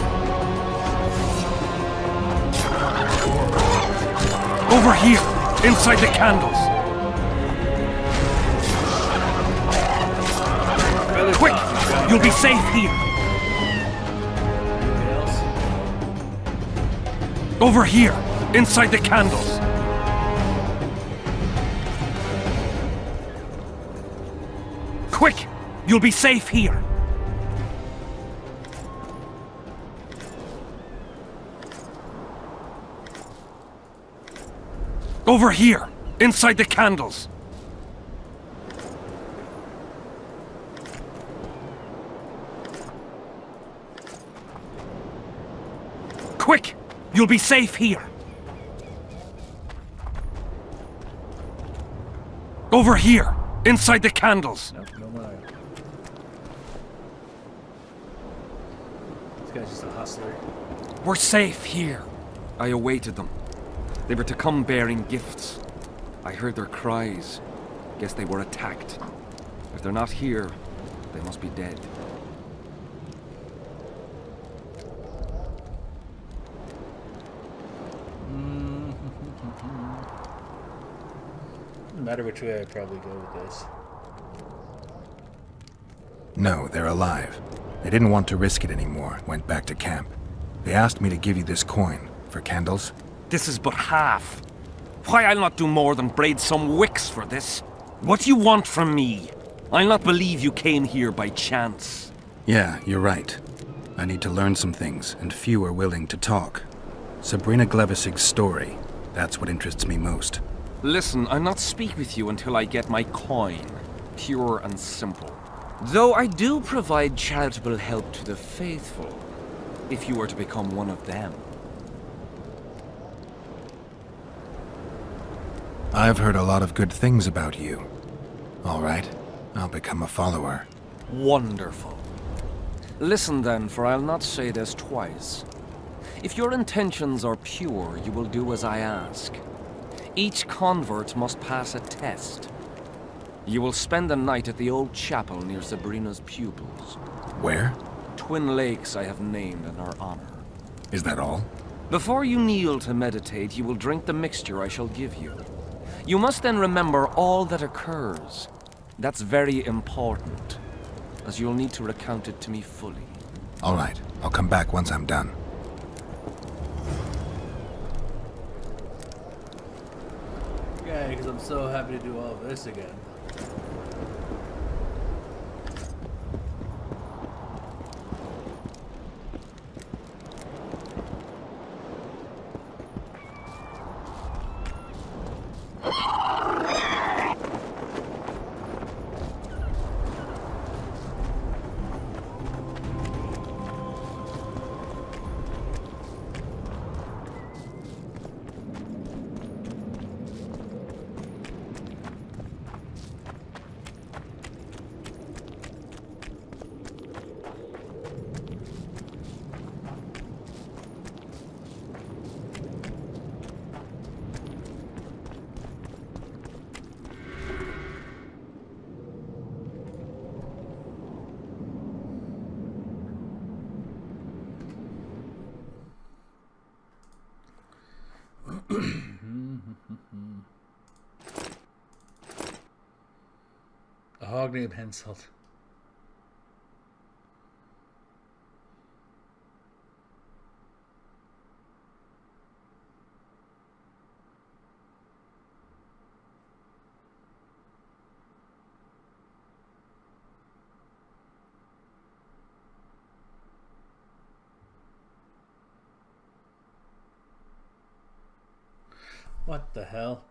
Over here, inside the candles. Quick! You'll be safe here. Over here, inside the candles. Quick! You'll be safe here. Over here, inside the candles. Quick! You'll be safe here. Over here, inside the candles. Nope, no more. This guy's just a hustler. We're safe here. I awaited them. They were to come bearing gifts. I heard their cries. Guess they were attacked. If they're not here, they must be dead. No matter which way, I'd probably go with this. No, they're alive. They didn't want to risk it anymore, went back to camp. They asked me to give you this coin for candles. This is but half. Why, I'll not do more than braid some wicks for this. What do you want from me? I'll not believe you came here by chance. Yeah, you're right. I need to learn some things, and few are willing to talk. Sabrina Glevisig's story, that's what interests me most. Listen, I'll not speak with you until I get my coin. Pure and simple. Though I do provide charitable help to the faithful, if you were to become one of them. I've heard a lot of good things about you. All right, I'll become a follower. Wonderful. Listen then, for I'll not say this twice. If your intentions are pure, you will do as I ask. Each convert must pass a test. You will spend the night at the old chapel near Sabrina's pupils. Where? Twin lakes I have named in her honor. Is that all? Before you kneel to meditate, you will drink the mixture I shall give you. You must then remember all that occurs. That's very important, as you'll need to recount it to me fully. All right, I'll come back once I'm done. Yeah, because I'm so happy to do all of this again. A hog named Henselt. What the hell?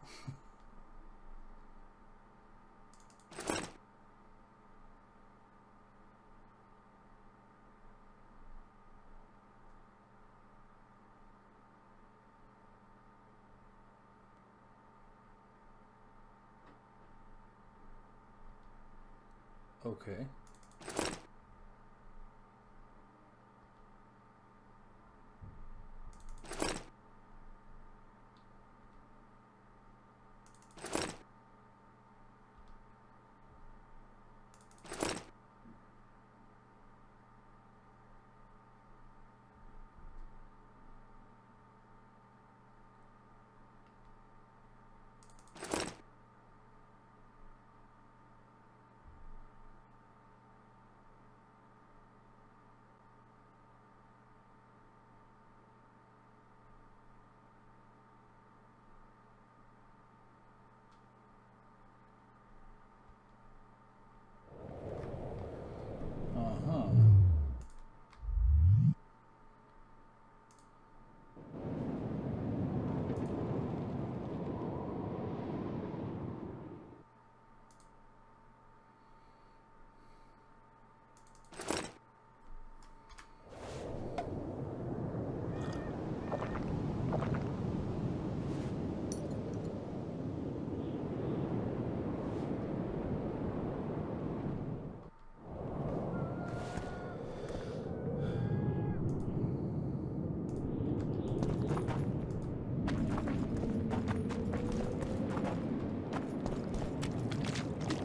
Okay.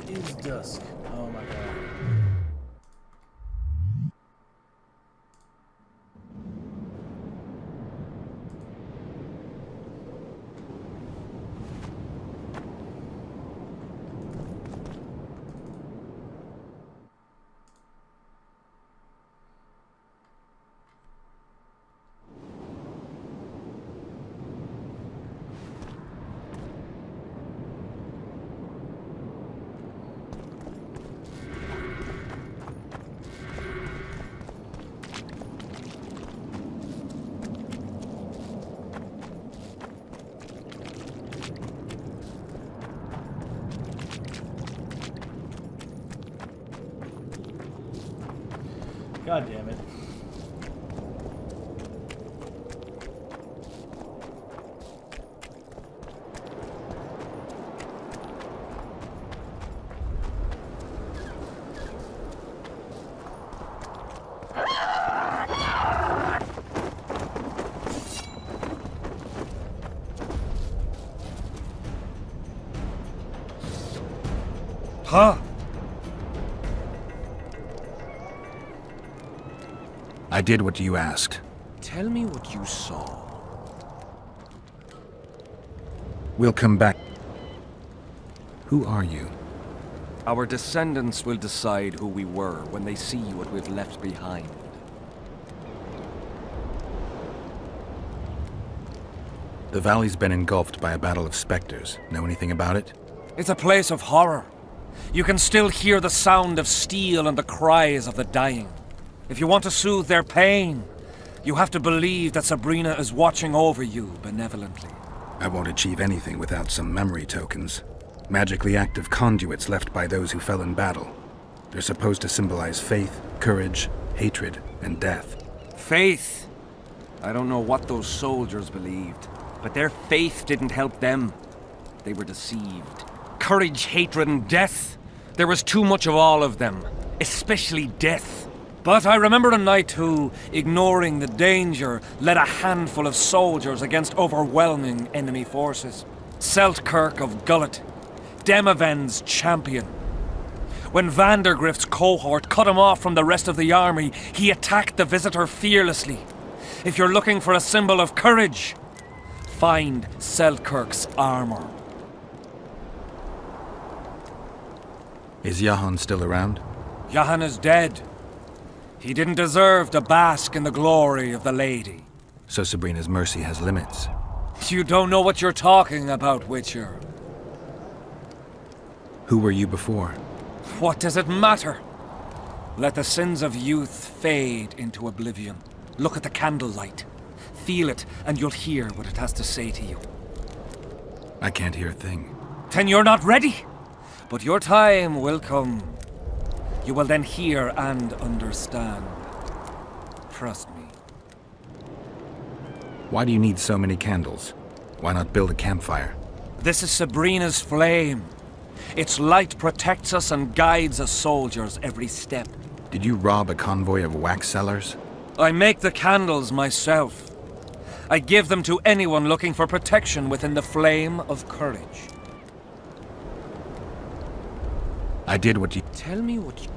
It's dusk. Oh my god. God damn it. Huh? I did what you asked. Tell me what you saw. We'll come back. Who are you? Our descendants will decide who we were when they see what we've left behind. The valley's been engulfed by a battle of specters. Know anything about it? It's a place of horror. You can still hear the sound of steel and the cries of the dying. If you want to soothe their pain, you have to believe that Sabrina is watching over you benevolently. I won't achieve anything without some memory tokens. Magically active conduits left by those who fell in battle. They're supposed to symbolize faith, courage, hatred, and death. Faith. I don't know what those soldiers believed, but their faith didn't help them. They were deceived. Courage, hatred, and death. There was too much of all of them, especially death. But I remember a knight who, ignoring the danger, led a handful of soldiers against overwhelming enemy forces. Seltkirk of Gullet, Demaven's champion. When Vandergrift's cohort cut him off from the rest of the army, he attacked the visitor fearlessly. If you're looking for a symbol of courage, find Seltkirk's armor. Is Jahan still around? Jahan is dead. He didn't deserve to bask in the glory of the lady. So Sabrina's mercy has limits. You don't know what you're talking about, Witcher. Who were you before? What does it matter? Let the sins of youth fade into oblivion. Look at the candlelight. Feel it, and you'll hear what it has to say to you. I can't hear a thing. Then you're not ready. But your time will come. You will then hear and understand. Trust me. Why do you need so many candles? Why not build a campfire? This is Sabrina's flame. Its light protects us and guides us soldiers every step. Did you rob a convoy of wax sellers? I make the candles myself. I give them to anyone looking for protection within the flame of courage. I did what you... Tell me what you...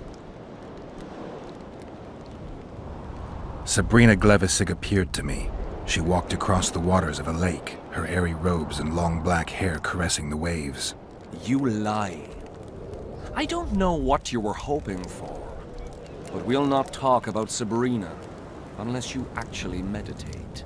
Sabrina Glevissig appeared to me. She walked across the waters of a lake, her airy robes and long black hair caressing the waves. You lie. I don't know what you were hoping for, but we'll not talk about Sabrina unless you actually meditate.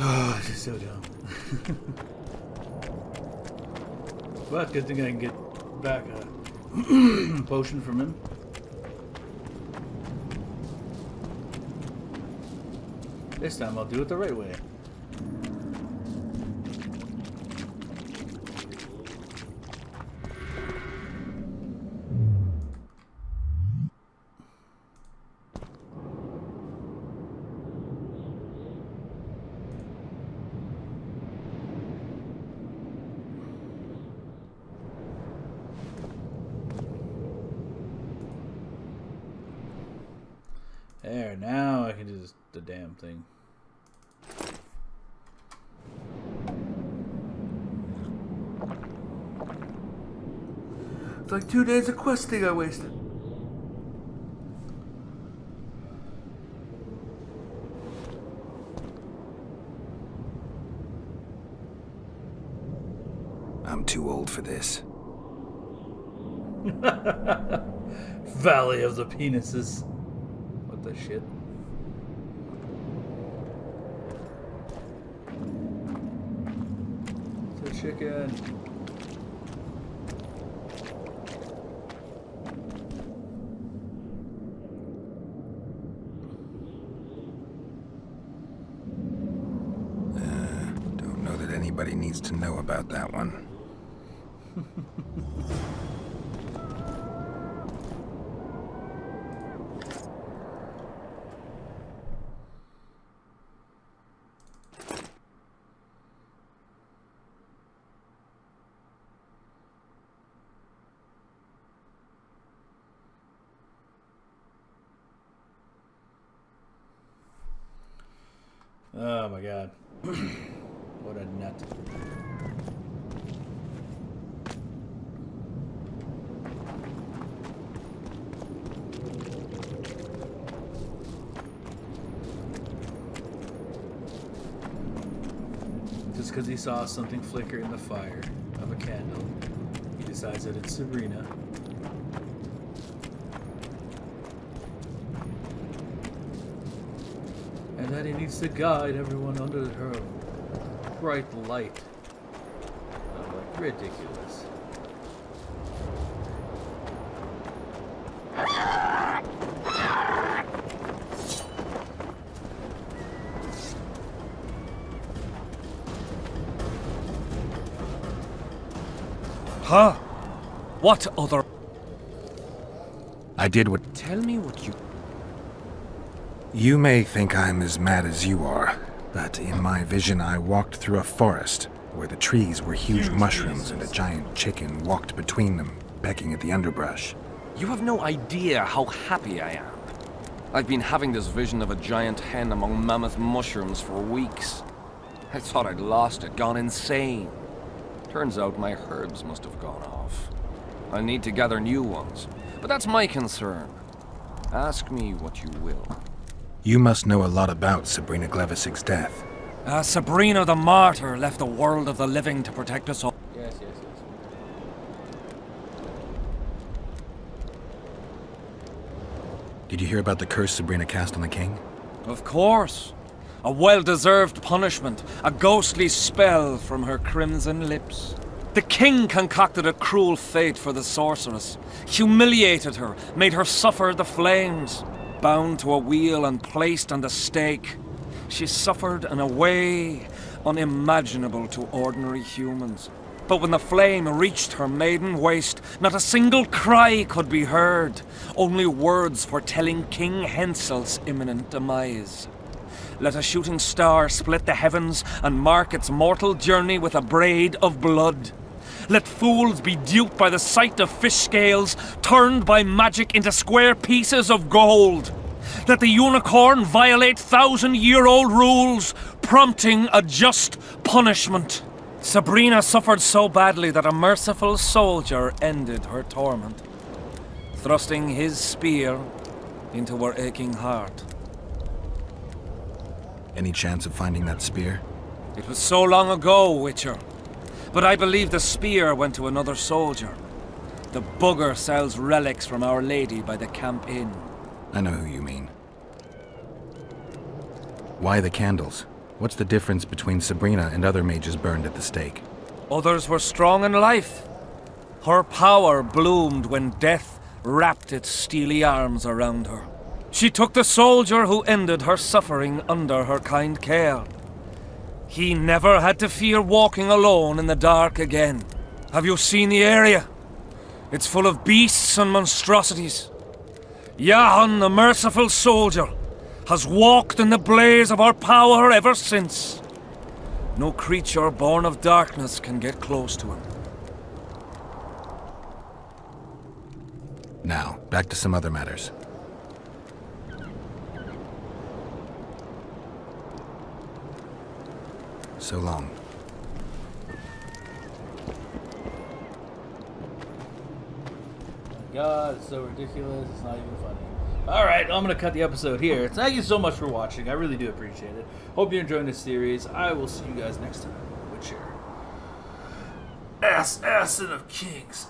Oh, this is so dumb. But good thing I can get back a potion from him. This time I'll do it the right way. There, now I can do the damn thing. It's like 2 days of questing I wasted. I'm too old for this. Valley of the Penises. What the shit? The chicken. Don't know that anybody needs to know about that one. Oh my god. What a nut. Just because he saw something flicker in the fire of a candle, he decides that it's Sabrina. And that he needs to guide everyone under her bright light. I'm like, ridiculous. Huh? What other... I did what... Tell me what you... You may think I'm as mad as you are, but in my vision I walked through a forest where the trees were huge mushrooms and a giant chicken walked between them, pecking at the underbrush. You have no idea how happy I am. I've been having this vision of a giant hen among mammoth mushrooms for weeks. I thought I'd lost it, gone insane. Turns out my herbs must have gone off. I need to gather new ones, but that's my concern. Ask me what you will. You must know a lot about Sabrina Glevissig's death. Sabrina the Martyr left the world of the living to protect us all. Yes. Did you hear about the curse Sabrina cast on the king? Of course. A well-deserved punishment. A ghostly spell from her crimson lips. The king concocted a cruel fate for the sorceress, humiliated her, made her suffer the flames. Bound to a wheel and placed on the stake, she suffered in a way unimaginable to ordinary humans. But when the flame reached her maiden waist, not a single cry could be heard, only words foretelling King Hensel's imminent demise. Let a shooting star split the heavens and mark its mortal journey with a braid of blood. Let fools be duped by the sight of fish scales, turned by magic into square pieces of gold. Let the unicorn violate 1,000-year-old rules, prompting a just punishment. Sabrina suffered so badly that a merciful soldier ended her torment, thrusting his spear into her aching heart. Any chance of finding that spear? It was so long ago, Witcher. But I believe the spear went to another soldier. The bugger sells relics from Our Lady by the Camp Inn. I know who you mean. Why the candles? What's the difference between Sabrina and other mages burned at the stake? Others were strong in life. Her power bloomed when death wrapped its steely arms around her. She took the soldier who ended her suffering under her kind care. He never had to fear walking alone in the dark again. Have you seen the area? It's full of beasts and monstrosities. Jahan, the merciful soldier, has walked in the blaze of our power ever since. No creature born of darkness can get close to him. Now, back to some other matters. So long. God, it's so ridiculous, it's not even funny. Alright, I'm going to cut the episode here. Thank you so much for watching. I really do appreciate it. Hope you're enjoying this series. I will see you guys next time. Witcher. Assassin of Kings.